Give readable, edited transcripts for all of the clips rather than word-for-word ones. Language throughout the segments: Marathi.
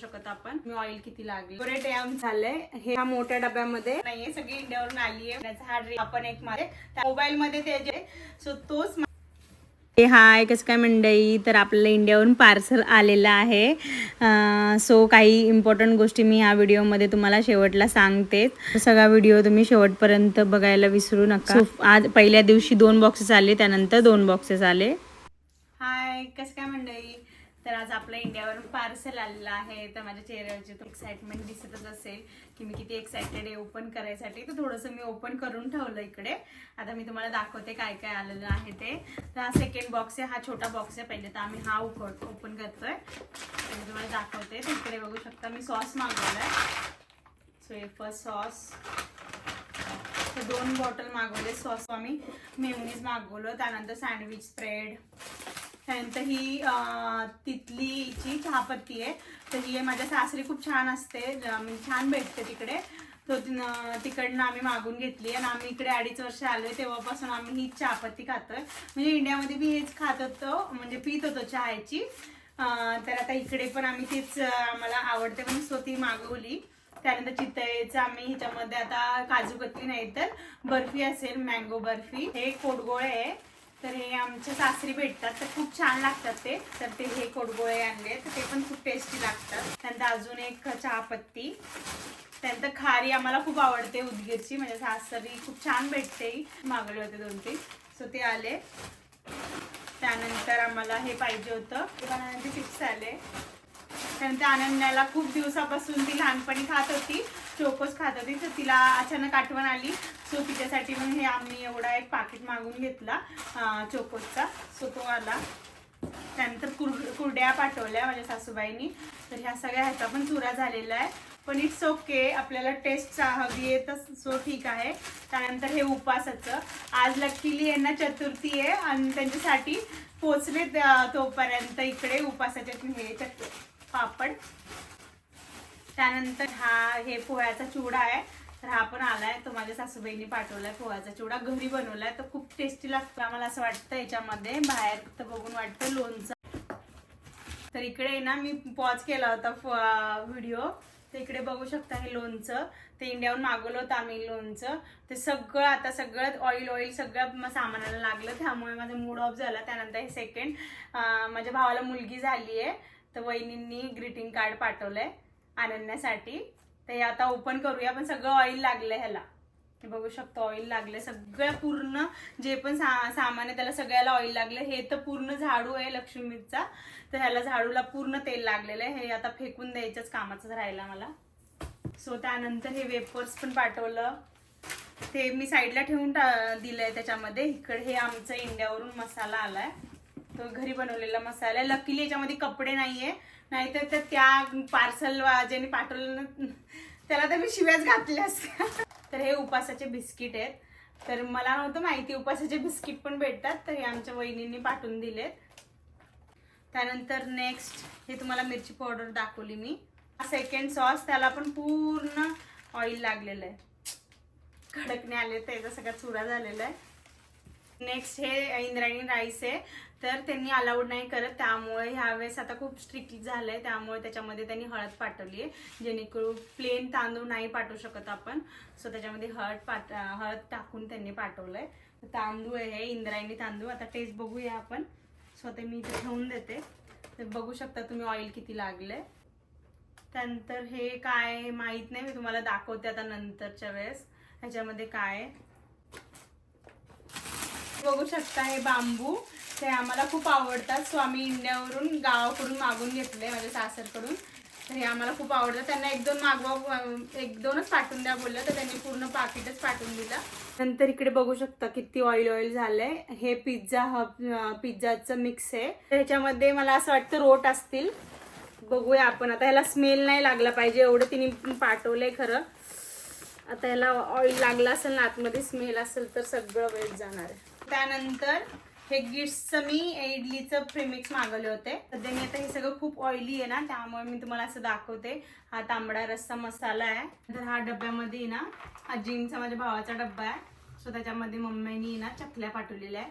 शकत आपण. मी ऑइल किती लागले बरे टाइम झालंय. हे ह्या मोठ्या डब्यामध्ये नाहीये, सगळी इंडियावरून आली आहे. हा ड्रेस आपण एक मोबाईल मध्ये ते जे सो तोच. हाय, कसं काय मंडळी, तर आपल्याला इंडियावरून पार्सल आलेलं आहे. सो काही इम्पॉर्टंट गोष्टी मी ह्या व्हिडिओमध्ये तुम्हाला शेवटला सांगते. सगळा व्हिडिओ तुम्ही शेवटपर्यंत बघायला विसरू नका. आज पहिल्या दिवशी 2 बॉक्सेस आले, त्यानंतर 2 बॉक्सेस आले. हाय, कसं काय मंडळी, तर आज आपल्या इंडियावरून पार्सल आलेलं आहे. तर माझ्या चेहऱ्यावरची तो एक्साइटमेंट दिसतच असेल की मी किती एक्साइटेड आहे ओपन करायसाठी. तर थोडंसं मी ओपन करून ठेवलं इकडे. आता मी तुम्हाला दाखवते काय काय आलेलं आहे ते. तर हा सेकंड बॉक्स आहे, हा छोटा बॉक्स आहे. पहिले तर आम्ही हा ओपन करतोय, मी तुम्हाला दाखवते. तर इकडे बघू शकता मी सॉस मागवलाय. सो हे फर्स्ट सॉस, 2 बॉटल मागवले सॉस. आम्ही मेयोनीज मागवलं, त्यानंतर सँडविच स्प्रेड, त्यानंतर ही तिथलीची चहापत्ती आहे. तर ही माझ्या सासरी खूप छान असते, छान भेटते तिकडे. तो तिकडनं आम्ही मागून घेतली आणि आम्ही इकडे 2.5 वर्ष आलोय, तेव्हापासून आम्ही ही चहापत्ती खातोय. म्हणजे इंडियामध्ये बी हेच खात होतो, म्हणजे पित होतो चहाची. तर आता इकडे पण आम्ही तीच आम्हाला आवडते म्हणून सो ती मागवली. त्यानंतर चितळेचं आम्ही ह्याच्यामध्ये आता काजू कतली नाही तर बर्फी असेल, मँगो बर्फी. हे कोडगोळे आहे, तर हे आमच्या सासरी भेटतात, तर खूप छान लागतात ते. तर ते हे कोडगोळे आणले, तर ते पण खूप टेस्टी लागतात. त्यानंतर अजून एक चहापत्ती. त्यानंतर खारी आम्हाला खूप आवडते उदगीरची, म्हणजे सासरी खूप छान भेटते, मागवले होते 2-3. सो ते आले. त्यानंतर आम्हाला हे पाहिजे होतं, ते चिप्स आले. त्यानंतर अनन्याला खूप दिवसापासून ती लहानपणी खात होती, चोकोस खात होती, तर तिला अचानक आठवण आली. सो तिच्यासाठी मग हे आम्ही एवढा एक पाकिट मागून घेतला चोकोसचा. सो तो आला. त्यानंतर कुरड्या पाठवल्या माझ्या सासूबाईंनी. तर ह्या सगळ्या ह्याचा पण चुरा झालेला आहे, पण इट्स ओके, आपल्याला टेस्ट हवी आहे तर सो ठीक आहे. त्यानंतर हे उपासाचं, आज लकीली यांना चतुर्थी आहे आणि त्यांच्यासाठी पोचले तोपर्यंत इकडे उपासाचे हे पापड. त्यानंतर हे पोह्याचा चिवडा आहे, तर हा पण आलाय. तो माझ्या सासूबाईंनी पाठवलाय. पोह्याचा चिवडा घरी बनवलाय, तर खूप टेस्टी लागतो. आम्हाला असं वाटतं याच्यामध्ये बाहेर फक्त बघून वाटतं लोणचं. तर इकडे ना मी पॉज केला होता व्हिडिओ, तर इकडे बघू शकता हे लोणचं. ते इंडियाहून मागवलं होतं आम्ही लोणचं. ते सगळं आता सगळं ऑइल सगळं सामानाला लागलं, त्यामुळे माझा मूड ऑफ झाला. त्यानंतर हे सेकंड, माझ्या भावाला मुलगी झाली आहे, तर वहिनींनी ग्रीटिंग कार्ड पाठवलंय आणण्यासाठी. तर हे आता ओपन करूया. पण सगळं ऑइल लागलंय ह्याला, हे बघू शकतो ऑइल लागले सगळं. पूर्ण जे पण सामान आहे त्याला सगळ्याला ऑइल लागले. हे तर पूर्ण झाडू आहे लक्ष्मीचा, तर ह्याला झाडूला पूर्ण तेल लागलेलं आहे. हे आता फेकून द्यायचंच कामाचं राहिला मला. सो त्यानंतर हे वेपर्स पण पाठवलं, ते मी साईडला ठेवून दिलंय. त्याच्यामध्ये इकडे हे आमचं इंडियावरून मसाला आलाय, तो घरी बनवलेला मसाला आहे. लकीली याच्यामध्ये कपडे नाहीये, नाहीतर त्या पार्सल ज्यांनी पाठवलं ना त्याला तर मी शिव्याच घातल्या असत्या. तर हे उपासाचे बिस्किट आहेत, तर मला नव्हतं माहिती उपासाचे बिस्किट पण भेटतात, तर हे आमच्या वहिनींनी पाठवून दिलेत. त्यानंतर नेक्स्ट हे तुम्हाला मिरची पावडर दाखवली मी. सेकंड सॉस, त्याला पण पूर्ण ऑइल लागलेलं आहे, कडकने आले, त्याचा सगळा चुरा झालेला आहे. नेक्स्ट हे इंद्रायणी राईस आहे, तर त्यांनी अलाउड नाही करत, त्यामुळे ह्यावेळेस आता खूप स्ट्रिक्टली झालंय, त्यामुळे त्याच्यामध्ये त्यांनी हळद पाठवली आहे, जेणेकरून प्लेन तांदूळ नाही पाठवू शकत आपण. सो त्याच्यामध्ये हळद टाकून त्यांनी पाठवलंय. तांदूळ आहे इंद्रायणी तांदूळ. आता टेस्ट बघूया आपण. सो ते मी इथे ठेवून देते. तर बघू शकता तुम्ही ऑइल किती लागलंय. त्यानंतर हे काय माहित नाही, मी तुम्हाला दाखवते आता नंतरच्या वेळेस ह्याच्यामध्ये काय. बघू शकता हे बांबू, ते आम्हाला खूप आवडतात. सो आम्ही इंडियावरून गावाकडून मागून घेतले माझ्या सासरकडून. तर हे आम्हाला खूप आवडतं. त्यांना 1-2च पाठवून द्या बोललं, तर त्यांनी पूर्ण पाकिटच पाठवून दिलं. नंतर इकडे बघू शकता किती ऑइल झालंय. हे पिझ्झाचं मिक्स आहे, ह्याच्यामध्ये मला असं वाटतं रोट असतील. बघूया आपण आता. ह्याला स्मेल नाही लागला पाहिजे एवढं तिने पाठवलंय खरं. आता ह्याला ऑइल लागला असेल ना आतमध्ये, स्मेल असेल तर सगळं वेस्ट जाणार आहे. त्यानंतर हे गिट्सचं मी इडलीचं प्रीमिक्स मागवले होते. सध्या मी आता हे सगळं खूप ऑइली आहे ना, त्यामुळे मी तुम्हाला असं दाखवते. हा तांबडा रस्सा मसाला आहे. तर हा डब्यामध्ये ना अजिंगचा माझ्या भावाचा डब्बा आहे. सो त्याच्यामध्ये मम्मीनी ना चकल्या पाठवलेल्या आहे.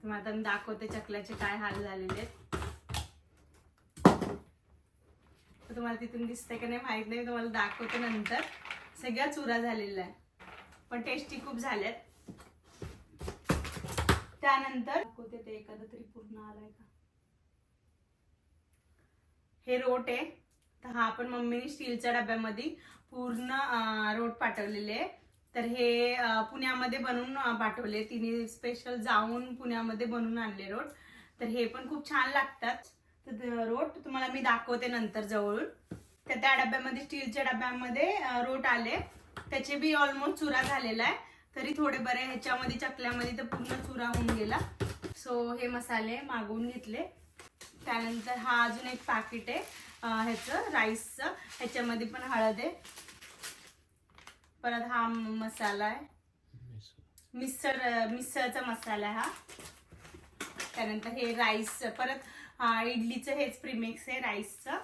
तर आता मी दाखवते चकल्याचे काय हाल झालेले आहेत. तुम्हाला तिथून दिसतंय का नाही माहित नाही, तुम्हाला दाखवते नंतर. सगळ्या चुरा झालेल्या आहे, पण टेस्टी खूप झाल्यात. त्यानंतर दाखवते ते एखादा तरी पूर्ण आलाय का. हे रोट आहे, तर हा आपण मम्मीने स्टीलच्या डब्यामध्ये पूर्ण रोट पाठवलेले आहे. तर हे पुण्यामध्ये बनवून पाठवले, तिने स्पेशल जाऊन पुण्यामध्ये बनवून आणले रोट. तर हे पण खूप छान लागतात. तर रोट तुम्हाला मी दाखवते नंतर जवळून. तर त्या डब्यामध्ये स्टीलच्या डब्यामध्ये रोट आले, त्याचे बी ऑलमोस्ट चुरा झालेला आहे. तरी थोडे बरे, ह्याच्यामध्ये चकल्यामध्ये तर पूर्ण चुरा होऊन गेला. सो हे मसाले मागवून घेतले. त्यानंतर हा अजून एक पॅकेट आहे ह्याचं राईसचं, ह्याच्यामध्ये पण हळद आहे. परत हा मसाला आहे, मिसळचा मसाला आहे हा. त्यानंतर हे राईस, परत इडलीचं हेच प्रीमिक्स आहे राईसचं.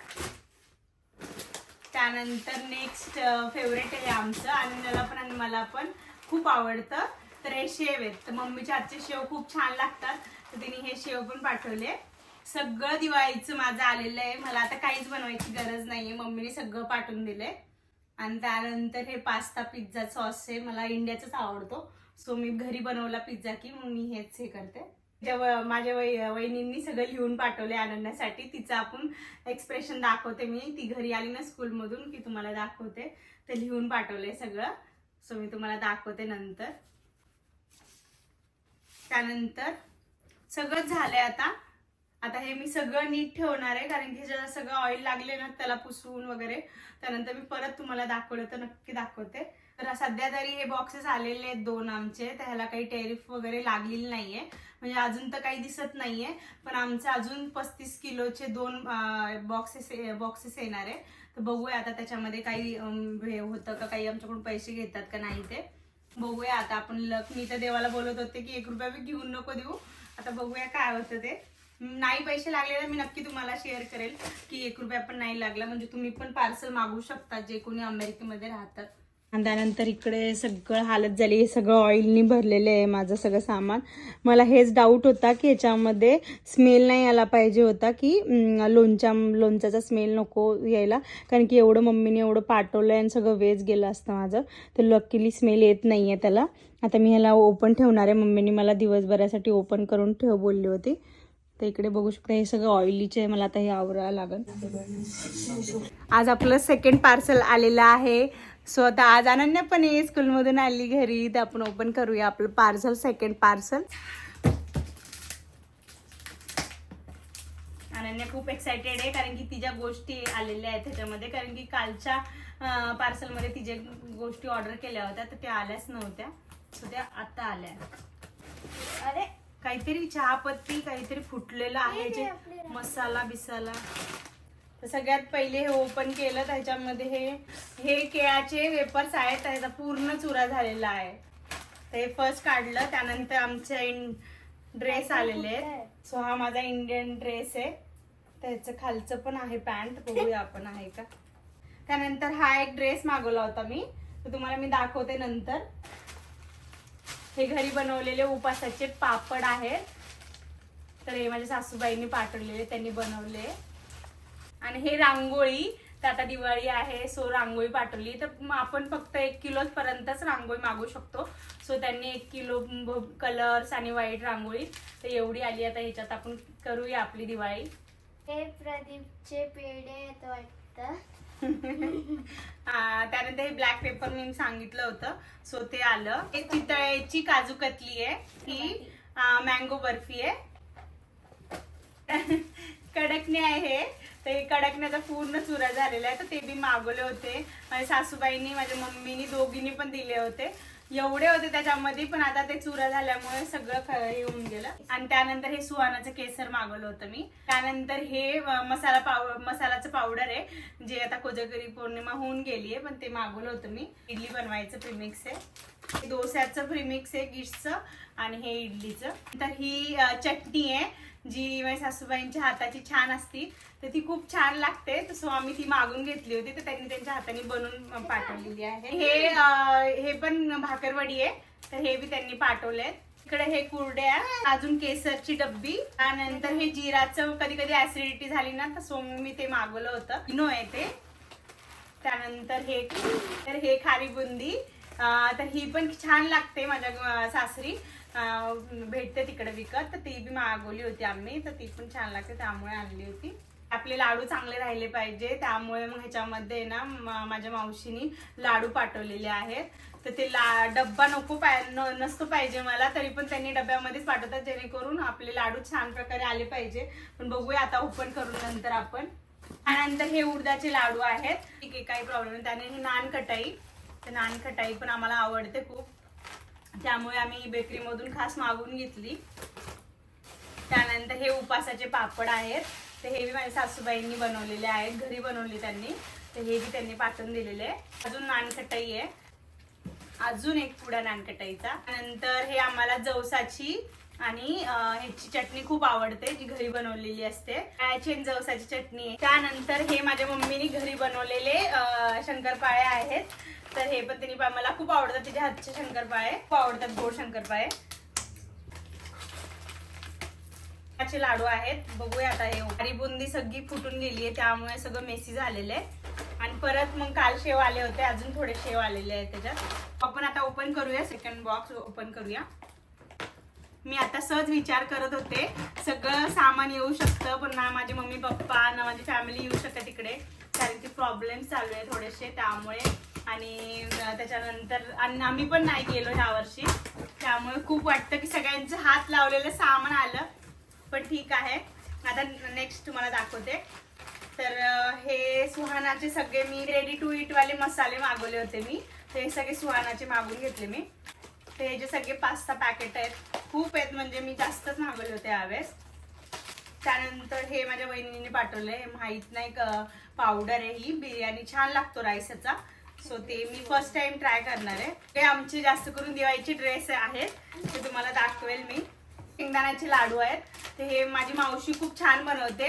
त्यानंतर नेक्स्ट फेवरेट आहे आमचं, आणि पण आणि मला पण खूप आवडतं. तर हे शेव आहेत. तर मम्मीच्या हातचे शेव खूप छान लागतात, तर तिने हे शेव पण पाठवले. सगळं दिवाळीचं माझं आलेलं आहे, मला आता काहीच बनवायची गरज नाहीये, मम्मीने सगळं पाठवून दिले. आणि त्यानंतर हे पास्ता पिझ्झा सॉस आहे, मला इंडियाचाच आवडतो. सो मी घरी बनवला पिझ्झा की मग मी हेच हे करते. जेव्हा माझ्या वहिनींनी सगळं लिहून पाठवले आणण्यासाठी, तिचं आपण एक्सप्रेशन दाखवते मी. ती घरी आली ना स्कूलमधून की तुम्हाला दाखवते, ते लिहून पाठवले सगळं. सो मी तुम्हाला दाखवते नंतर. त्यानंतर सगळं झालंय आता हे मी सगळं नीट ठेवणार आहे, कारण की ज्याला सगळं ऑइल लागले ना त्याला पुसून वगैरे. त्यानंतर मी परत तुम्हाला दाखवलं तर नक्की दाखवते. तर सध्या तरी हे बॉक्सेस आलेले आहेत 2 आमचे, तर ह्याला काही टेरिफ वगैरे लागलेली नाहीये, म्हणजे अजून तर काही दिसत नाहीये. पण आमचे अजून 35 किलोचे 2 बॉक्सेस येणार आहे. तर बघूया आता त्याच्यामध्ये काही हे होतं का, काही आमच्याकडून पैसे घेतात का नाही ते बघूया. आता आपण लक, मी तर देवाला बोलत होते की 1 रुपया बी घेऊन नको देऊ. आता बघूया काय होतं ते. नाही पैसे लागले तर मी नक्की तुम्हाला शेअर करेल की 1 रुपया पण नाही लागला, म्हणजे तुम्ही पण पार्सल मागवू शकता जे कोणी अमेरिकेमध्ये राहतात. आणि त्यानंतर इकडे सगळं हालत झाली, हे सगळं ऑइलनी भरलेलं आहे माझं सगळं सामान. मला हेच डाऊट होता की याच्यामध्ये स्मेल नाही यायला पाहिजे होता, की लोणच्याचा स्मेल नको यायला, कारण की एवढं मम्मीने एवढं पाठवलं आणि सगळं वेज गेलं असतं माझं. तर लकीली स्मेल येत नाही आहे त्याला. आता मी ह्याला ओपन ठेवणार आहे, मम्मीने मला दिवसभरासाठी ओपन करून ठेव बोलली होती. तर इकडे बघू शकता हे सगळं ऑइलीचे आहे, मला आता हे आवरायला लागेल. आज आपलं सेकंड पार्सल आलेलं आहे. सो आता आज अनन्या पण आहे, स्कूलमधून आली घरी, तर आपण ओपन करूया आपलं पार्सल, सेकंड पार्सल. अनन्या खूप एक्साइटेड आहे, कारण की तिच्या गोष्टी आलेल्या आहेत त्याच्यामध्ये, कारण की कालच्या पार्सलमध्ये तिच्या गोष्टी ऑर्डर केल्या होत्या तर त्या आल्याच नव्हत्या. सो त्या आता आल्या. अरे काहीतरी चहापत्ती काहीतरी फुटलेलं आहे, जे मसाला बिसाला. तर सगळ्यात पहिले हे ओपन केलं, त्याच्यामध्ये हे केळाचे वेपर्स आहेत, त्याचा पूर्ण चुरा झालेला आहे. तर हे फर्स्ट काढलं. त्यानंतर आमचे ड्रेस आलेले आहेत. सो हा माझा इंडियन ड्रेस आहे, त्याचं खालचं पण आहे पॅन्ट, बघूया आपण आहे का. त्यानंतर हा एक ड्रेस मागवला होता मी, तर तुम्हाला मी दाखवते नंतर. हे घरी बनवलेले उपासाचे पापड आहेत, तर हे माझ्या सासूबाईंनी पाठवलेले, त्यांनी बनवले. आणि हे रांगोळी, तर आता दिवाळी आहे सो रांगोळी पाठवली. तर आपण फक्त 1 किलो पर्यंतच रांगोळी मागू शकतो. सो त्यांनी 1 किलो कलर्स आणि व्हाईट रांगोळी, तर एवढी आली. आता ह्याच्यात आपण करूया आपली दिवाळी. हे प्रदीपचे पेढे आहेत वाटतं. त्यानंतर हे ब्लॅक पेपर मी सांगितलं होतं, सो ते आलं. हे चितळेची काजू कतली आहे, ही मँगो बर्फी आहे. कडकणे आहे, तर हे कडकण्याचा पूर्ण चुरा झालेला आहे, तर ते बी मागवले होते. माझ्या सासूबाईंनी, माझ्या मम्मीनी, दोघींनी पण दिले होते. एवढे होते त्याच्यामध्ये, पण आता ते चुरा झाल्यामुळे सगळं येऊन गेलं. आणि त्यानंतर हे सुहानाचं केसर मागवलं होतं मी. त्यानंतर हे मसालाचं पावडर आहे, जे आता कोजागरी पौर्णिमा होऊन गेली आहे, पण ते मागवलं होतं मी. इडली बनवायचं प्रीमिक्स आहे, डोस्याचं प्रीमिक्स आहे गिट्सचं, आणि हे इडलीचं. तर ही चटणी आहे जी माझ्या सासूबाईंच्या हाताची छान असती, तर ती खूप छान लागते. सो आम्ही ती मागून घेतली होती, तर त्यांनी त्यांच्या हाताने बनवून पाठवलेली आहे. हे पण भाकरवडी आहे, तर हे बी त्यांनी पाठवले. इकडे हे कुरड्या, अजून केसरची डब्बी, त्यानंतर हे जिराचं कधी कधी ऍसिडिटी झाली ना तर मी ते मागवलं होतं, इनो आहे ते. त्यानंतर हे खारी बुंदी, तर ही पण छान लागते, माझ्या सासरी भेटते तिकडे विकत, तर ती बी मागवली होती आम्ही, तर ती पण छान लागते त्यामुळे आणली होती. आपले लाडू चांगले राहिले पाहिजे त्यामुळे मग ह्याच्यामध्ये ना माझ्या मावशीनी लाडू पाठवलेले आहेत. तर ते डब्बा नसतो पाहिजे मला, तरी पण त्यांनी डब्यामध्येच पाठवतात जेणेकरून आपले लाडू छान प्रकारे आले पाहिजे. पण बघूया आता ओपन करून नंतर आपण. त्यानंतर हे उडदाचे लाडू आहेत. ठीक आहे, काही प्रॉब्लेम नाही. त्याने ही नान कटाई, तर नान कटाई पण आम्हाला आवडते खूप, त्यामुळे आम्ही बेकरीमधून खास मागवून घेतली. त्यानंतर हे उपासाचे पापड आहेत, तर हे बी माझ्या सासूबाईंनी बनवलेले आहेत, घरी बनवले त्यांनी, तर हे बी त्यांनी पाठवून दिलेले आहे. अजून नानकटाई आहे, अजून एक पुडा नानकटाईचा. त्यानंतर हे आम्हाला जवसाची आणि ह्याची चटणी खूप आवडते, जी घरी बनवलेली असते, काळ्याची आणि जवसाची चटणी आहे. त्यानंतर हे माझ्या मम्मीने घरी बनवलेले शंकरपाळे आहेत, तर हे पण त्यांनी मला खूप आवडतात, तिच्या हातचे शंकरपाळे खूप आवडतात, गोड शंकरपाळे. लाडू आहेत, बघूया आता. हे खारी बुंदी सगळी फुटून गेली आहे त्यामुळे सगळं मेसी झालेलं आहे. आणि परत मग काल शेव आले होते, अजून थोडे शेव आलेले आहेत त्याच्यात. आपण आता ओपन करूया, सेकंड बॉक्स ओपन करूया. मी आता सहज विचार करत होते, सगळं सामान येऊ शकतं पण ना माझे मम्मी पप्पा ना माझी फॅमिली येऊ शकते तिकडे, कारण की प्रॉब्लेम चालू आहे थोडेसे त्यामुळे. आणि त्याच्यानंतर आम्ही पण नाही गेलो ह्या वर्षी, त्यामुळे खूप वाटतं की सगळ्यांचं हात लावलेलं सामान आलं. पण ठीक आहे, आता नेक्स्ट तुम्हाला दाखवते. तर हे सुहानाचे सगळे मी रेडी टू ईट वाले मसाले मागवले होते मी, ते सगळे सुहानाचे मागून घेतले मी. ते हे जे सगळे 5-6 पॅकेट आहेत, खूप आहेत, म्हणजे मी जास्तच मागवले होते यावेळेस. त्यानंतर हे माझ्या वहिनीने पाठवले, माहित नाही पावडर आहे ही, बिर्याणी छान लागतो राईसचा, सो ते मी फर्स्ट टाइम ट्राय करणार आहे. हे आमचे जास्त करून दिवाळीचे ड्रेस आहेत, ते तुम्हाला दाखवेल मी. शेंगदाण्याचे लाडू आहेत, ते हे माझी मावशी खूप छान बनवते,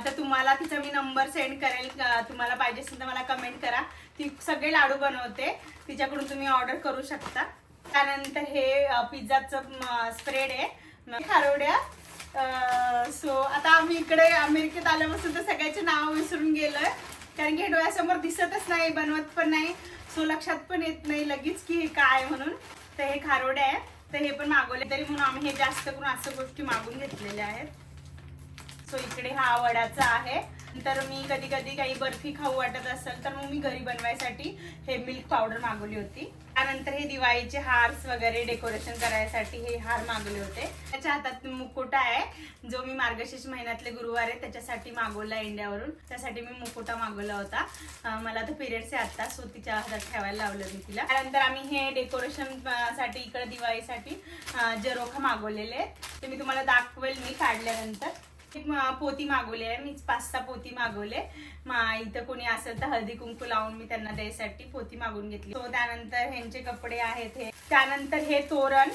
तर तुम्हाला तिचा मी नंबर सेंड करेल, तुम्हाला पाहिजे असेल तर मला कमेंट करा. ती सगळे लाडू बनवते, तिच्याकडून तुम्ही ऑर्डर करू शकता. त्यानंतर हे पिझ्झाचं स्प्रेड आहे, खारोड्या. सो आता आम्ही इकडे अमेरिकेत आल्यापासून तर सगळ्याचे नाव विसरून गेलोय, कारण की हे डोळ्यासमोर दिसतच नाही, बनवत पण नाही, सो लक्षात पण येत नाही लगेच की हे काय म्हणून. तर हे खारोड्या आहे, तर हे पण मागवले, तरी म्हणून आम्ही हे जास्त करून असं गोष्टी मागून घेतलेल्या आहेत. सो इकडे हा वडाचा आहे. नंतर मी कधी कधी काही बर्फी खाऊ वाटत असेल तर मग मी घरी बनवायसाठी हे मिल्क पावडर मागवली होती. त्यानंतर हे दिवाळीचे हार्स वगैरे डेकोरेशन करायसाठी हे हार मागवले होते. त्याच्या हातात मुकुटा आहे, जो मी मार्गशीर्ष महिन्यातले गुरुवार आहे त्याच्यासाठी मागवला इंडियावरून, त्यासाठी मी मुकुटा मागवला होता. मला तर पिरियड्स आहे आता, सो तिच्या हातात ठेवायला लावलं मी तिला. त्यानंतर आम्ही हे डेकोरेशन साठी इकडे दिवाळीसाठी जरोखा मागवलेले, ते मी तुम्हाला दाखवेल मी काढल्यानंतर. एक पोती मागवली आहे मी, 5-6 पोती मागवले. इथं कोणी असेल तर हळदी कुंकू लावून मी त्यांना द्यायसाठी पोती मागून घेतली. तो त्यानंतर ह्यांचे कपडे आहेत हे. त्यानंतर हे तोरण,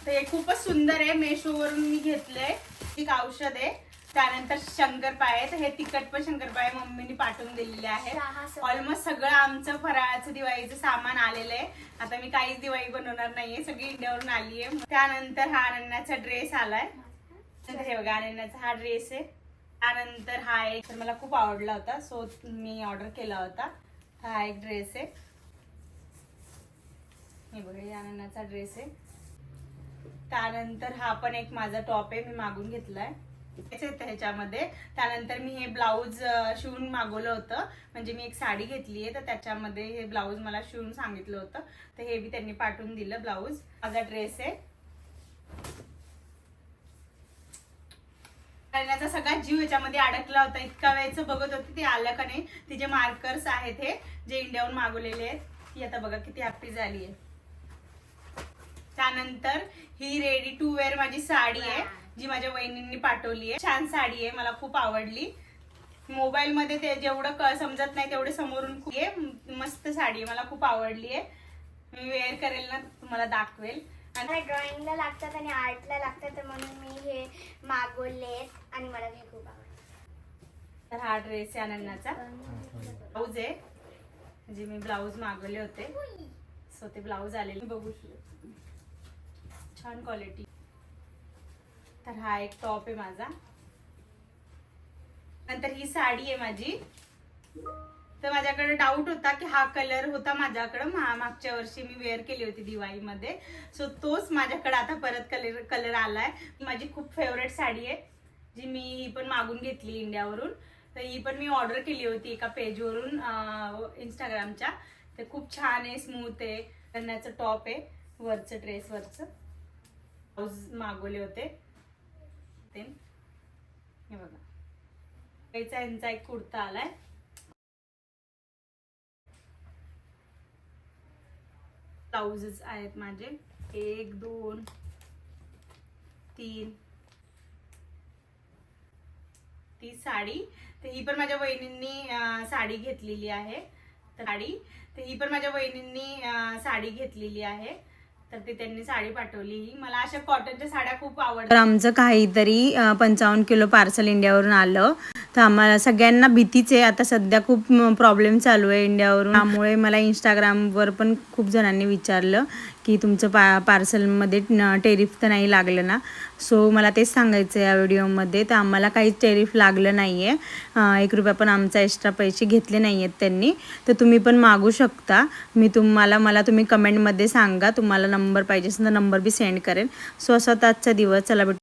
तर हे खूपच सुंदर आहे, मेशोवरून मी घेतलंय, एक औषध आहे. त्यानंतर शंकरपाळे, तर हे तिखट पण शंकरपाळे मम्मीने पाठवून दिलेले आहे. ऑलमोस्ट सगळं आमचं फराळाचं दिवाळीचं सामान आलेलं आहे. आता मी काहीच दिवाळी बनवणार नाहीये, सगळी इंडियावरून आली आहे. त्यानंतर हा अनन्याचा ड्रेस आलाय, हे बघा अनन्याचा हा ड्रेस आहे. त्यानंतर हा एक तर मला खूप आवडला होता, सो मी ऑर्डर केला होता. हा एक ड्रेस आहे, हे बघा अनन्याचा ड्रेस आहे. त्यानंतर हा पण एक माझा टॉप आहे, मी मागून घेतलाय ह्याच्यामध्ये. त्यानंतर मी हे ब्लाऊज शिवून मागवलं होतं, म्हणजे मी एक साडी घेतली आहे तर त्याच्यामध्ये हे ब्लाऊज मला शिवून सांगितलं होतं, तर हे बी त्यांनी पाठवून दिलं ब्लाऊज. माझा ड्रेस आहे. करण्याचा सगळा जीव याच्यामध्ये अडकला होता, इतका वेळचं बघत होते ते आलं का नाही. तिचे मार्कर्स आहेत हे, जे इंडियाहून मागवलेले आहेत. ती आता बघा किती हॅपी झाली आहे. त्यानंतर ही रेडी टू वेअर माझी साडी आहे, जी माझ्या वहिनींनी पाठवली आहे. छान साडी आहे, मला खूप आवडली. मोबाईल मध्ये ते जेवढं समजत नाही तेवढे समोरून खूप मस्त साडी आहे, मला खूप आवडली आहे. मी वेअर करेल ना तुम्हाला दाखवेल. आणि ड्रॉइंगला लागतात आणि आर्टला लागतात, तर म्हणून मी हे मागवले आणि मला हे खूप आवडतं. तर हा ड्रेस आहे अनन्याचा, ब्लाऊज आहे, म्हणजे मी ब्लाऊज मागवले होते, सो ते ब्लाऊज आलेले बघू शकतो. छान क्वालिटी. तर हा एक टॉप आहे माझा. नंतर ही साडी आहे माझी. तर माझ्याकडे डाऊट होता की हा कलर होता माझ्याकडे मागच्या वर्षी मी वेअर केली होती दिवाळीमध्ये. सो तोच माझ्याकडे आता परत कलर आलाय. माझी खूप फेवरेट साडी आहे जी मी ही पण मागून घेतली इंडियावरून. तर ही पण मी ऑर्डर केली होती एका पेजवरून इंस्टाग्रामच्या. तर खूप छान आहे, स्मूथ आहे. करण्याचं टॉप आहे, वरचं ड्रेसवरचं ब्लाऊज मागवले होते ते. हे बघा, यांचा एक कुर्ता आलाय. ब्लाउजेस आहेत माझे 1 2 3. ती साडी, तर ही पण माझ्या वहिनींनी साडी घेतलेली आहे. तर ही पण माझ्या वहिनींनी साडी घेतलेली आहे. तर ती त्यांनी साडी पाठवली. ही मला अशा कॉटनच्या साड्या खूप आवडतात. तर आमचं काहीतरी 55 किलो पार्सल इंडियावरून आलं. तर आम्हाला सगळ्यांना भीतीच आहे आता सध्या, खूप प्रॉब्लेम चालू आहे इंडियावरून. त्यामुळे मला इंस्टाग्रामवर पण खूप जणांनी विचारलं की तुमचं पार्सलमध्ये टेरिफ तर नाही लागलं ना. सो मला तेच सांगायचं आहे या व्हिडिओमध्ये. तर आम्हाला काहीच टेरिफ लागलं नाही आहे. 1 रुपया पण आमचा एक्स्ट्रा पैसे घेतले नाही आहेत त्यांनी. तर तुम्ही पण मागू शकता. मला तुम्ही कमेंटमध्ये सांगा, तुम्हाला नंबर पाहिजे असेल तर नंबर बी सेंड करेन. सो असा आजचा दिवस. चला भेटू.